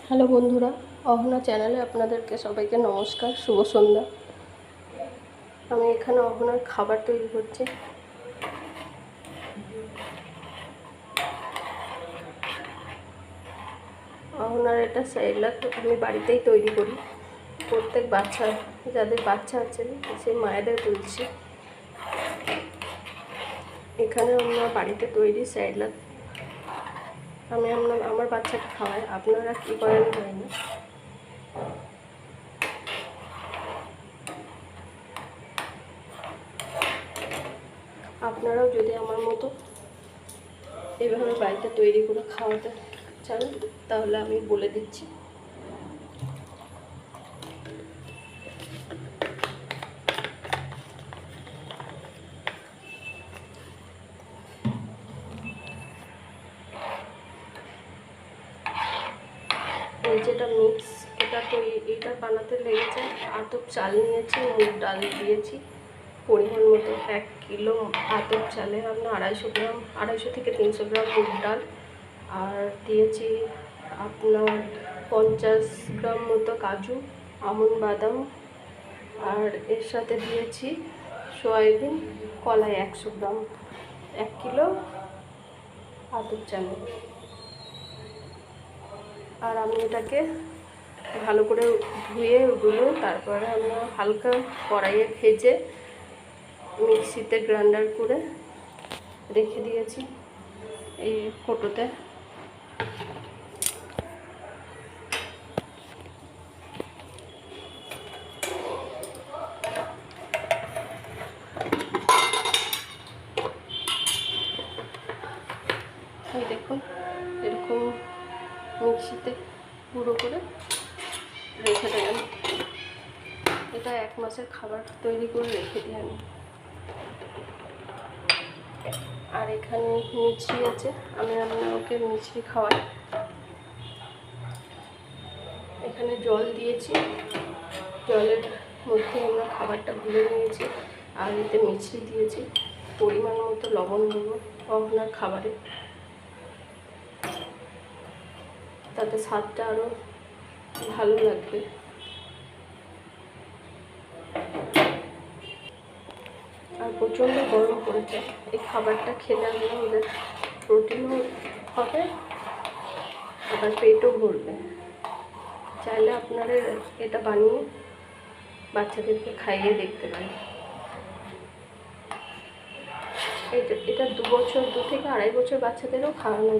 Hello বন্ধুরা, অহনা চ্যানেলে আপনাদেরকে সবাইকে নমস্কার, শুভ সন্ধ্যা। আমি এখানে অহনার খাবার তৈরি করছি। অহনার এটা সেরেলাক আমি বাড়িতেই তৈরি করি। প্রত্যেক যাদের বাচ্চা আছে সেই মায়েদের বলছি, এখানে আমরা বাড়িতে তৈরি সেরেলাক আমি আমার বাচ্চাকে খাওয়াই। আপনারা কী করেন জানি না। আপনারাও যদি আমার মতো এভাবে বাড়িতে তৈরি করে খাওয়াতে চান তাহলে আমি বলে দিচ্ছি। এই যেটা মিক্স, এটা বানাতে লেগেছে। আতপ চাল নিয়েছি, মুগ ডাল দিয়েছি পরিমাণ মতো। 1 কিলো আতপ চালে আপনার 250 থেকে 300 গ্রাম মুগ ডাল, আর দিয়েছি আপনার 50 গ্রাম মতো কাজু, আমন্ড, বাদাম, আর এর সাথে দিয়েছি সয়াবিন, কলাই 100 গ্রাম 1 কিলো আতপ চালে। আর আমি এটাকে ভালো করে ধুয়ে তারপরে আমরা হালকা কড়াইয়ে ভেজে মিক্সিতে গ্রাইন্ডার করে রেখে দিয়েছি এই কৌটোতে। এই দেখুন, এরকম মিক্সিতে গুঁড়ো করে রেখে দেবেন। এটা 1 মাসের খাবার তৈরি করে রেখে দিই আমি। আর এখানে মিছরি আছে, আমি আপনাকে মিছরি খাওয়াই। এখানে জল দিয়েছি, জলের মধ্যে আমরা খাবারটা গুলে নিয়েছি, আর এতে মিছরি দিয়েছি। পরিমাণ মতো লবণ দেবো আপনার খাবারে, তাতে স্বাদটা আরও ভালো লাগবে। আর প্রচণ্ড গরম পড়েছে, এই খাবারটা খেলে আমাদের প্রোটিনও হবে, আবার পেটও ভরবে। চাইলে আপনারা এটা বানিয়ে বাচ্চাদেরকে খাইয়ে দেখতে পারেন। এটা 2 থেকে 2.5 বছর বাচ্চাদেরও খাওয়ানো